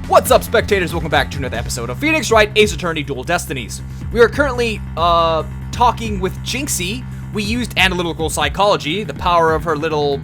What's up, spectators? Welcome back to another episode of Phoenix Wright, Ace Attorney, Dual Destinies. We are currently, talking with Jinxie. We used analytical psychology, the power of her little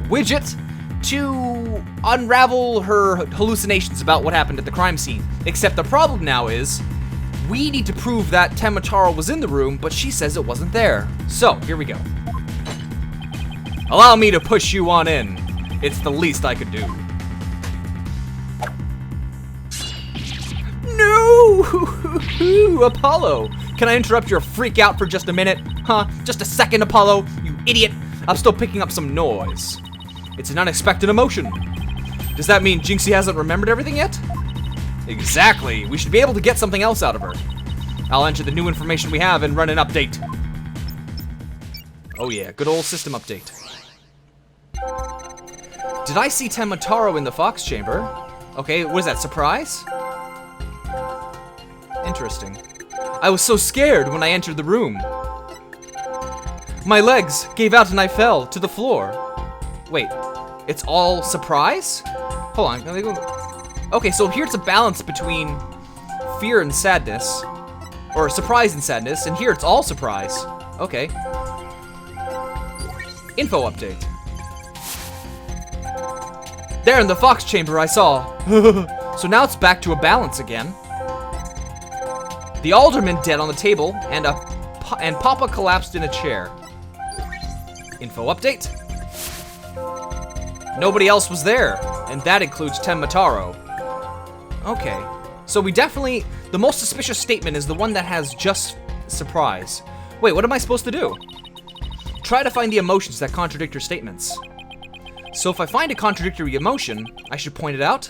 widget, to unravel her hallucinations about what happened at the crime scene. Except the problem now is, we need to prove that Temataro was in the room, but she says it wasn't there. So, here we go. Allow me to push you on in. It's the least I could do. No! Apollo! Can I interrupt your freak out for just a minute? Huh? Just a second, Apollo? You idiot! I'm still picking up some noise. It's an unexpected emotion. Does that mean Jinxie hasn't remembered everything yet? Exactly. We should be able to get something else out of her. I'll enter the new information we have and run an update. Oh yeah, good old system update. Did I see Temataro in the Fox chamber? Okay, what is that, surprise? Interesting. I was so scared when I entered the room. My legs gave out and I fell to the floor. Wait, it's all surprise? Hold on. Okay, so here's a balance between fear and sadness. Or surprise and sadness, and here it's all surprise. Okay. Info update. There in the Fox chamber I saw. So now it's back to a balance again. The alderman dead on the table, and Papa collapsed in a chair. Info update. Nobody else was there, and that includes Temataro. Okay, so we definitely, the most suspicious statement is the one that has just surprise. Wait, what am I supposed to do? Try to find the emotions that contradict your statements. So if I find a contradictory emotion, I should point it out?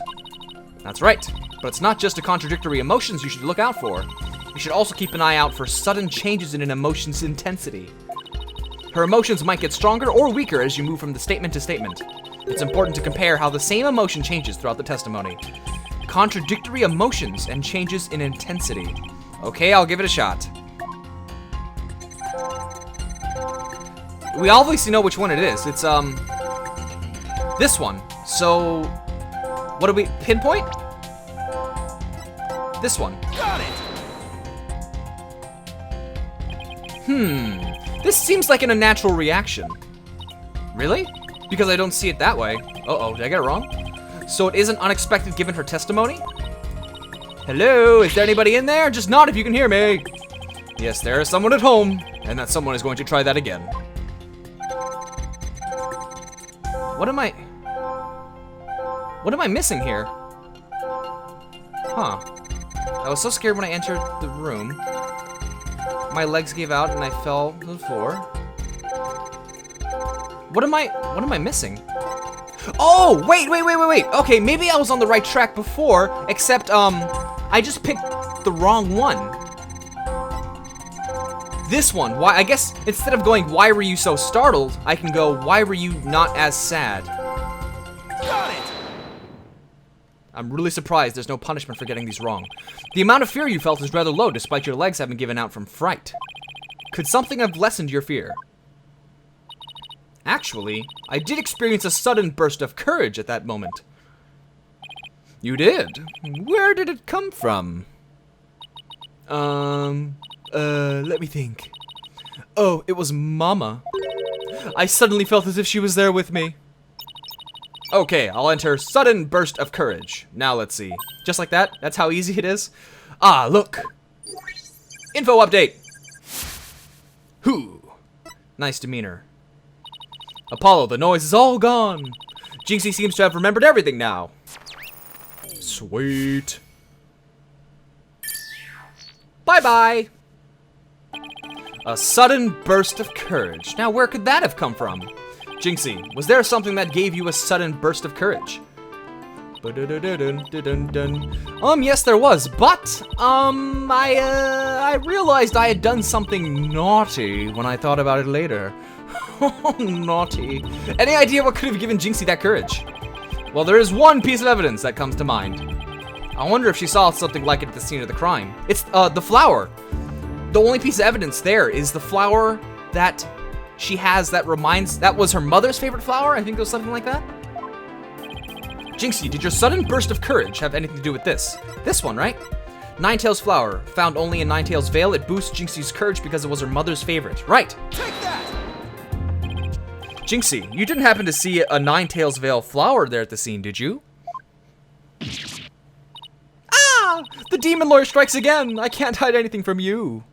That's right, but it's not just the contradictory emotions you should look out for. You should also keep an eye out for sudden changes in an emotion's intensity. Her emotions might get stronger or weaker as you move from the statement to statement. It's important to compare how the same emotion changes throughout the testimony. Contradictory emotions and changes in intensity. Okay, I'll give it a shot. We obviously know which one it is. It's, this one. So, what do we, pinpoint? This one. Got it! This seems like an unnatural reaction. Really? Because I don't see it that way. Uh-oh, did I get it wrong? So it isn't unexpected given her testimony? Hello, is there anybody in there? Just nod if you can hear me. Yes, there is someone at home, and that someone is going to try that again. What am I missing here? Huh. I was so scared when I entered the room. My legs gave out and I fell to the floor. What am I missing? Oh, wait. Okay, maybe I was on the right track before, except, I just picked the wrong one. This one, why, I guess, instead of going, why were you so startled, I can go, why were you not as sad? Got it! I'm really surprised there's no punishment for getting these wrong. The amount of fear you felt is rather low despite your legs having given out from fright. Could something have lessened your fear? Actually, I did experience a sudden burst of courage at that moment. You did? Where did it come from? Let me think. Oh, it was Mama. I suddenly felt as if she was there with me. Okay, I'll enter sudden burst of courage. Now let's see. Just like that? That's how easy it is? Ah, look. Info update. Whew. Nice demeanor. Apollo, the noise is all gone. Jinxie seems to have remembered everything now. Sweet. Bye-bye. A sudden burst of courage. Now, where could that have come from? Jinxie, was there something that gave you a sudden burst of courage? Yes, there was, but, I realized I had done something naughty when I thought about it later. Oh, naughty. Any idea what could have given Jinxie that courage? Well, there is one piece of evidence that comes to mind. I wonder if she saw something like it at the scene of the crime. It's, the flower. The only piece of evidence there is the flower that she has that was her mother's favorite flower. I think it was something like that. Jinxie, did your sudden burst of courage have anything to do with this? This one, right? Ninetales flower, found only in Ninetales Vale. It boosts Jinxie's courage because it was her mother's favorite. Right. Take that! Jinxie, you didn't happen to see a Ninetales Vale flower there at the scene, did you? Ah! The demon lawyer strikes again! I can't hide anything from you.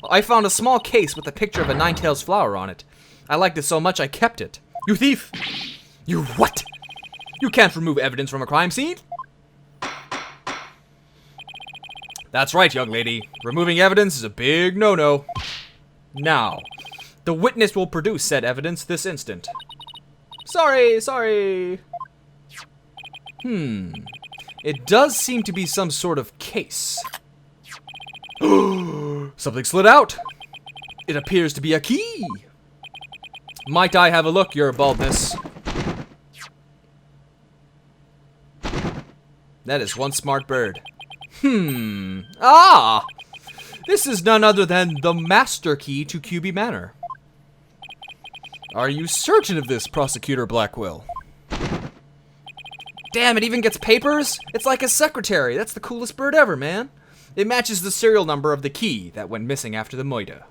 I found a small case with a picture of a Ninetales flower on it. I liked it so much I kept it. You thief! You what? You can't remove evidence from a crime scene? That's right, young lady. Removing evidence is a big no-no. Now, the witness will produce said evidence this instant. Sorry. It does seem to be some sort of case. Something slid out. It appears to be a key. Might I have a look, your baldness? That is one smart bird. Ah! This is none other than the master key to QB Manor. Are you certain of this, Prosecutor Blackwell? Damn, it even gets papers? It's like a secretary. That's the coolest bird ever, man. It matches the serial number of the key that went missing after the moida.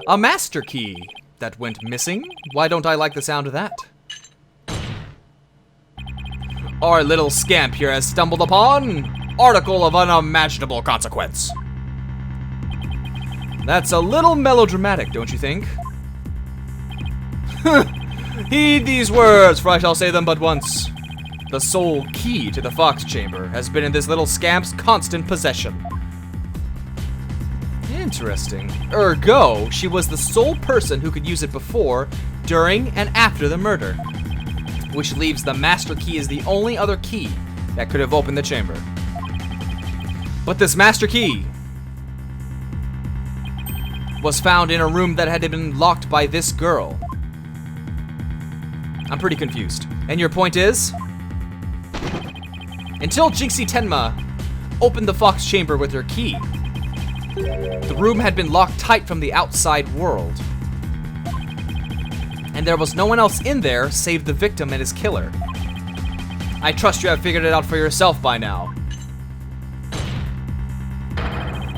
A master key that went missing? Why don't I like the sound of that? Our little scamp here has stumbled upon article of unimaginable consequence. That's a little melodramatic, don't you think? Heed these words, for I shall say them but once. The sole key to the Fox Chamber has been in this little scamp's constant possession. Interesting. Ergo, she was the sole person who could use it before, during, and after the murder. Which leaves the master key as the only other key that could have opened the chamber. But this master key was found in a room that had been locked by this girl. I'm pretty confused. And your point is? Until Jinxie Tenma opened the Fox Chamber with her key, the room had been locked tight from the outside world. And there was no one else in there save the victim and his killer. I trust you have figured it out for yourself by now.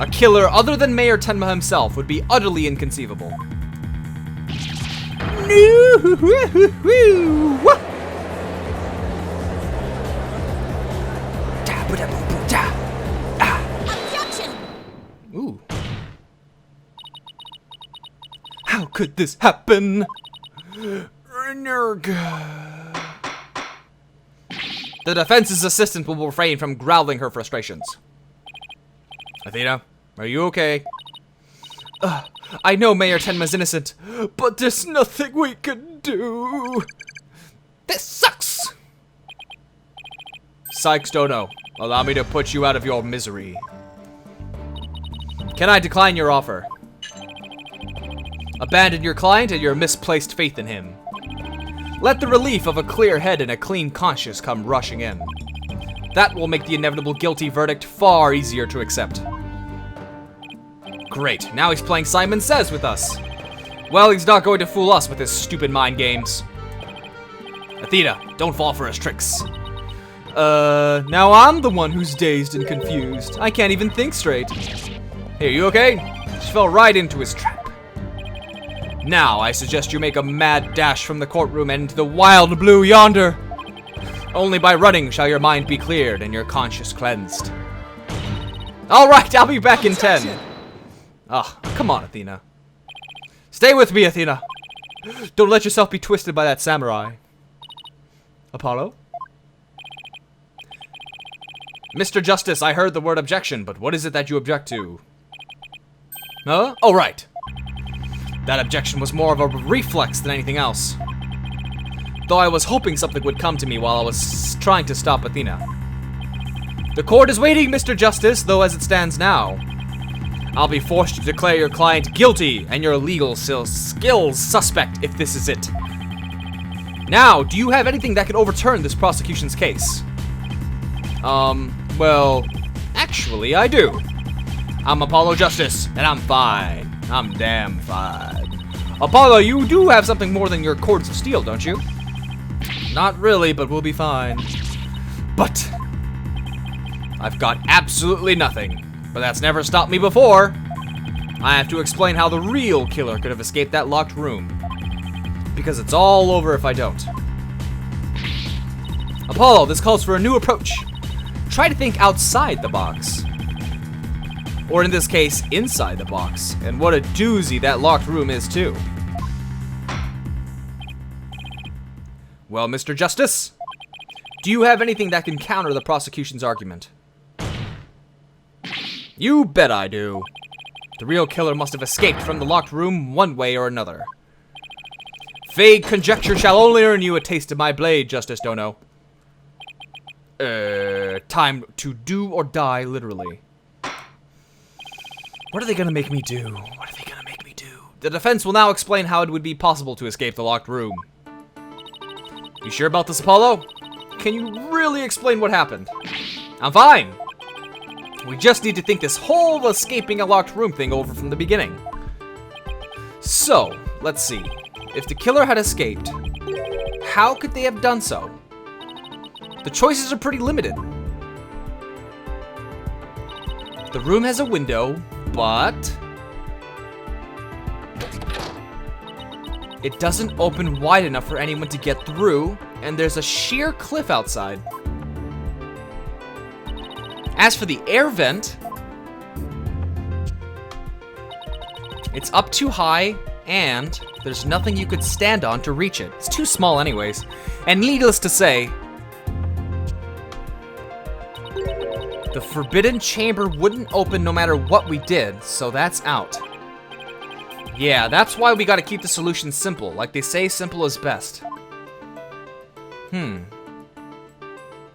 A killer other than Mayor Tenma himself would be utterly inconceivable. Objection! Ooh. How could this happen? The defense's assistant will refrain from growling her frustrations. Athena, are you okay? I know Mayor Tenma's innocent, but there's nothing we can do. This sucks! Sykes Dono, allow me to put you out of your misery. Can I decline your offer? Abandon your client and your misplaced faith in him. Let the relief of a clear head and a clean conscience come rushing in. That will make the inevitable guilty verdict far easier to accept. Great, now he's playing Simon Says with us. Well, he's not going to fool us with his stupid mind games. Athena, don't fall for his tricks. Now I'm the one who's dazed and confused. I can't even think straight. Hey, you okay? She fell right into his trap. Now, I suggest you make a mad dash from the courtroom and into the wild blue yonder. Only by running shall your mind be cleared and your conscience cleansed. Alright, I'll be back in 10. Ah, come on, Athena. Stay with me, Athena. Don't let yourself be twisted by that samurai. Apollo? Mr. Justice, I heard the word objection, but what is it that you object to? Huh? Oh, right. That objection was more of a reflex than anything else. Though I was hoping something would come to me while I was trying to stop Athena. The court is waiting, Mr. Justice, though as it stands now, I'll be forced to declare your client guilty and your legal skills suspect if this is it. Now, do you have anything that could overturn this prosecution's case? Well, actually I do. I'm Apollo Justice, and I'm fine. I'm damn fine. Apollo, you do have something more than your cords of steel, don't you? Not really, but we'll be fine. But I've got absolutely nothing. But that's never stopped me before. I have to explain how the real killer could have escaped that locked room. Because it's all over if I don't. Apollo, this calls for a new approach. Try to think outside the box. Or in this case, inside the box. And what a doozy that locked room is too. Well, Mr. Justice, do you have anything that can counter the prosecution's argument? You bet I do. The real killer must have escaped from the locked room one way or another. Vague conjecture shall only earn you a taste of my blade, Justice Dono. Time to do or die, literally. What are they gonna make me do? What are they gonna make me do? The defense will now explain how it would be possible to escape the locked room. You sure about this, Apollo? Can you really explain what happened? I'm fine. We just need to think this whole escaping a locked room thing over from the beginning. So, let's see. If the killer had escaped, how could they have done so? The choices are pretty limited. The room has a window, but it doesn't open wide enough for anyone to get through, and there's a sheer cliff outside. As for the air vent, it's up too high, and there's nothing you could stand on to reach it. It's too small anyways. And needless to say, the forbidden chamber wouldn't open no matter what we did, so that's out. Yeah, that's why we gotta keep the solution simple. Like they say, simple is best.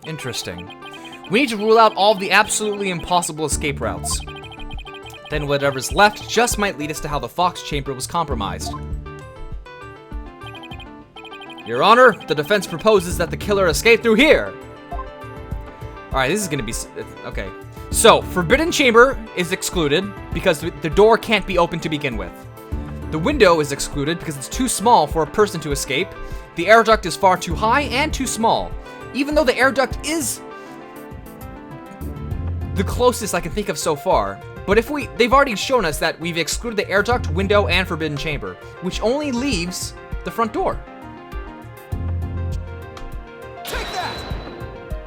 Interesting. We need to rule out all the absolutely impossible escape routes. Then whatever's left just might lead us to how the Fox chamber was compromised. Your Honor, the defense proposes that the killer escaped through here. Alright, this is gonna be... okay. So, forbidden chamber is excluded because the door can't be opened to begin with. The window is excluded because it's too small for a person to escape. The air duct is far too high and too small. Even though the air duct is the closest I can think of so far. But if they've already shown us that we've excluded the air duct, window, and forbidden chamber, which only leaves the front door. Take that!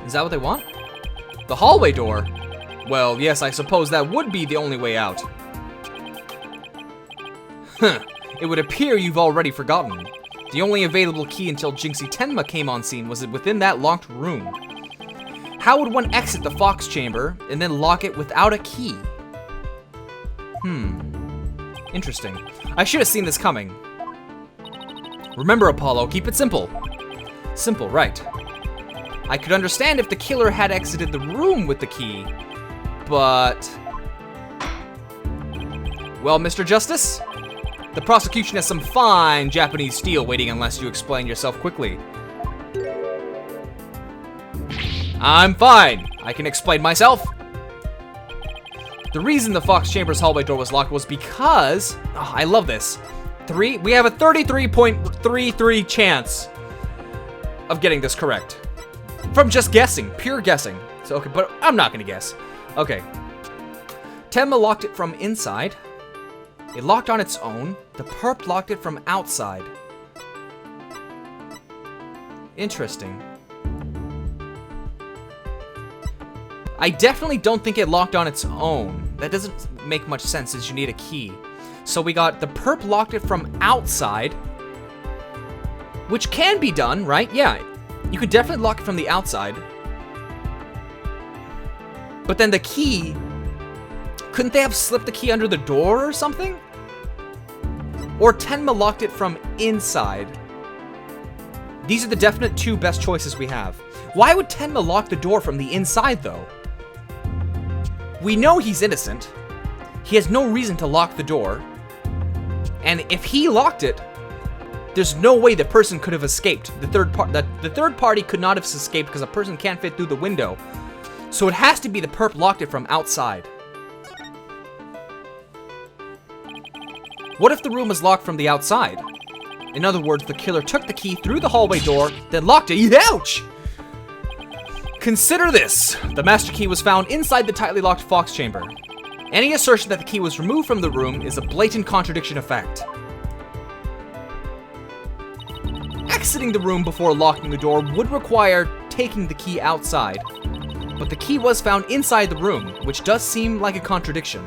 Is that what they want? The hallway door? Well, yes, I suppose that would be the only way out. It would appear you've already forgotten. The only available key until Jinxie Tenma came on scene was within that locked room. How would one exit the Fox chamber and then lock it without a key? Interesting. I should have seen this coming. Remember, Apollo, keep it simple. Simple, right. I could understand if the killer had exited the room with the key, but... well, Mr. Justice, the prosecution has some fine Japanese steel waiting unless you explain yourself quickly. I'm fine. I can explain myself. The reason the Fox Chamber's hallway door was locked was because... oh, I love this. We have a 33.33 chance of getting this correct. From just guessing, pure guessing. So, okay, but I'm not gonna guess. Okay. Tenma locked it from inside. It locked on its own. The perp locked it from outside. Interesting. I definitely don't think it locked on its own. That doesn't make much sense since you need a key. So we got the perp locked it from outside, which can be done, right? Yeah, you could definitely lock it from the outside. But then the key, couldn't they have slipped the key under the door or something? Or Tenma locked it from inside. These are the definite two best choices we have. Why would Tenma lock the door from the inside though? We know he's innocent. He has no reason to lock the door. And if he locked it, there's no way the person could have escaped. The third party could not have escaped because a person can't fit through the window. So it has to be the perp locked it from outside. What if the room was locked from the outside? In other words, the killer took the key through the hallway door, then locked it. Ouch! Consider this. The master key was found inside the tightly locked fox chamber. Any assertion that the key was removed from the room is a blatant contradiction of fact. Exiting the room before locking the door would require taking the key outside. But the key was found inside the room, which does seem like a contradiction.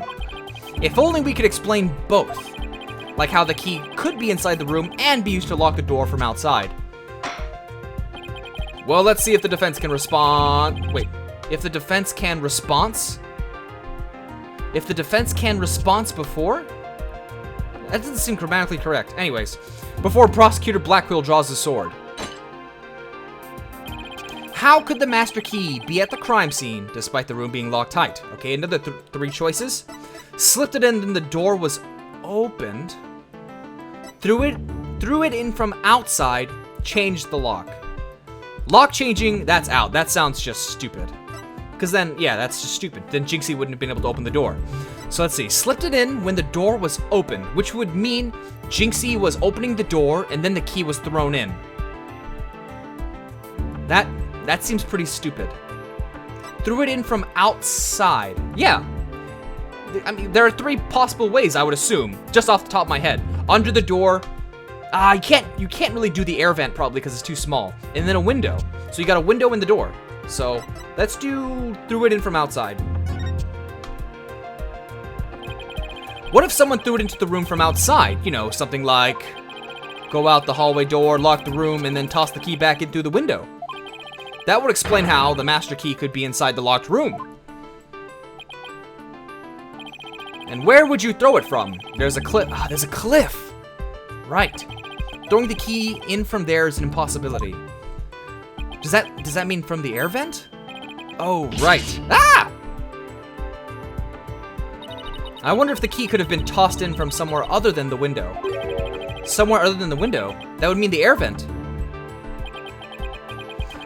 If only we could explain both. Like how the key could be inside the room and be used to lock the door from outside. Well, let's see if the defense can respond. Wait, if the defense can response? If the defense can response before? That doesn't seem grammatically correct. Anyways, before Prosecutor Blackquill draws his sword. How could the master key be at the crime scene despite the room being locked tight? Okay, another three choices. Slipped it in, then the door was opened. Threw it in from outside, changed the lock. Lock changing, that's out. That sounds just stupid. Because then, yeah, that's just stupid. Then Jinxie wouldn't have been able to open the door. So let's see. Slipped it in when the door was open, which would mean Jinxie was opening the door and then the key was thrown in. That seems pretty stupid. Threw it in from outside. Yeah. I mean, there are three possible ways, I would assume, just off the top of my head. Under the door. You can't really do the air vent probably because it's too small. And then a window. So you got a window in the door. So let's do threw it in from outside. What if someone threw it into the room from outside? You know, something like go out the hallway door, lock the room, and then toss the key back in through the window. That would explain how the master key could be inside the locked room. And where would you throw it from? There's a cliff. There's a cliff. Right. Throwing the key in from there is an impossibility. Does that mean from the air vent? Oh, right. Ah! I wonder if the key could have been tossed in from somewhere other than the window. Somewhere other than the window? That would mean the air vent.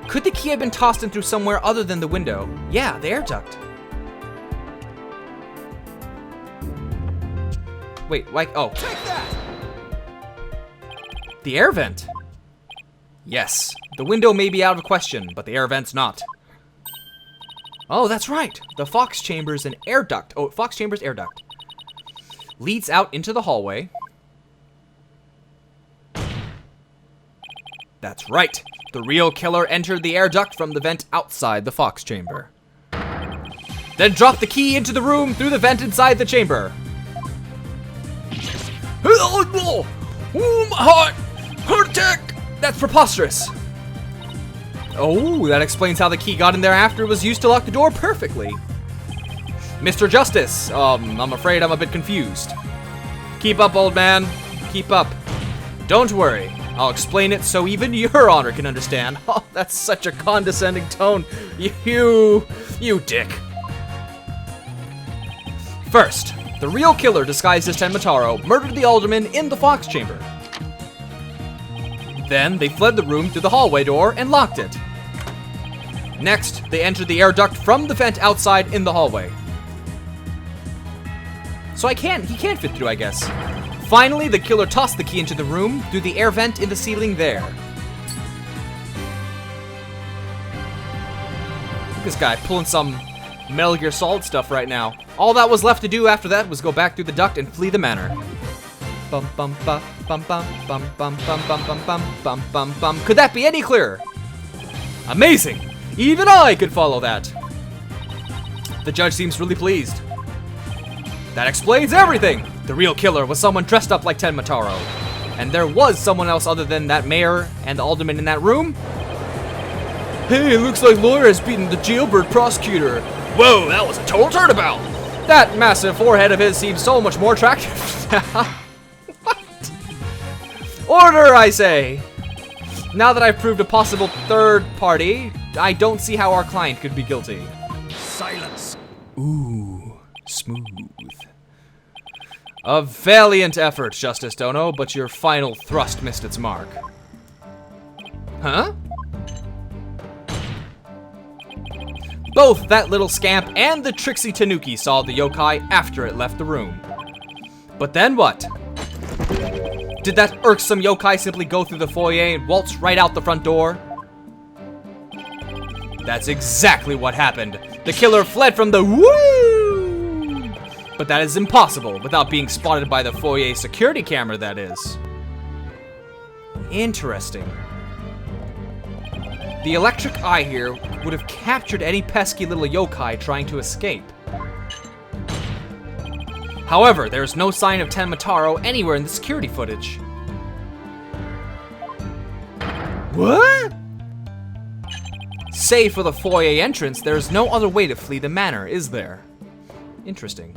Could the key have been tossed in through somewhere other than the window? Yeah, the air duct. Wait, like, oh. Take that! The air vent. Yes, the window may be out of question, but the air vent's not. Oh, that's right. The fox chamber's an air duct. Oh, fox chamber's air duct. Leads out into the hallway. That's right. The real killer entered the air duct from the vent outside the fox chamber. Then dropped the key into the room through the vent inside the chamber. Oh, my heart! Heart attack! That's preposterous. Oh, that explains how the key got in there after it was used to lock the door perfectly. Mr. Justice, I'm afraid I'm a bit confused. Keep up, old man. Keep up. Don't worry. I'll explain it so even your honor can understand. Oh, that's such a condescending tone. You dick. First, the real killer disguised as Tenmataro murdered the alderman in the fox chamber. Then they fled the room through the hallway door and locked it. Next, they entered the air duct from the vent outside in the hallway. So he can't fit through, I guess. Finally, the killer tossed the key into the room through the air vent in the ceiling there. This guy pulling some Metal Gear Solid stuff right now. All that was left to do after that was go back through the duct and flee the manor. Bum bum bum bum bum bum bum bum bum bum bum bum bum bum. Could that be any clearer? Amazing! Even I could follow that. The judge seems really pleased. That explains everything! The real killer was someone dressed up like Tenmataro. And there was someone else other than that mayor and the alderman in that room. Hey, it looks like lawyer has beaten the jailbird prosecutor. Whoa, that was a total turnabout! That massive forehead of his seems so much more attractive. What? Order, I say! Now that I've proved a possible third party, I don't see how our client could be guilty. Silence. Ooh, smooth. A valiant effort, Justice Dono, but your final thrust missed its mark. Huh? Both that little scamp and the tricksy Tanuki saw the yokai after it left the room. But then what? Did that irksome yokai simply go through the foyer and waltz right out the front door? That's exactly what happened. The killer fled from the woo! But that is impossible without being spotted by the foyer security camera, that is. Interesting. The electric eye here would have captured any pesky little yokai trying to escape. However, there is no sign of Tenmataro anywhere in the security footage. What? Save for the foyer entrance, there is no other way to flee the manor, is there? Interesting.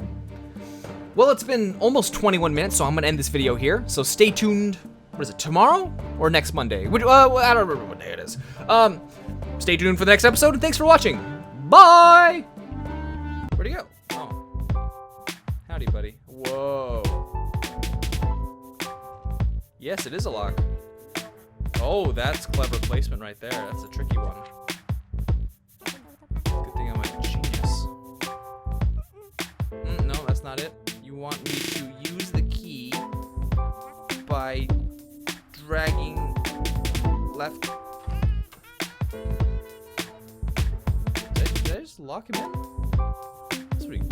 Well, it's been almost 21 minutes, so I'm gonna end this video here. So stay tuned. What is it, tomorrow or next Monday? I don't remember what day it is. Stay tuned for the next episode, and thanks for watching. Bye! Where'd he go? Oh. Howdy, buddy. Whoa. Yes, it is a lock. Oh, that's clever placement right there. That's a tricky one. Good thing I'm a genius. No, that's not it. You want me to use the key by dragging left. Did I just lock him in? That's what he gets.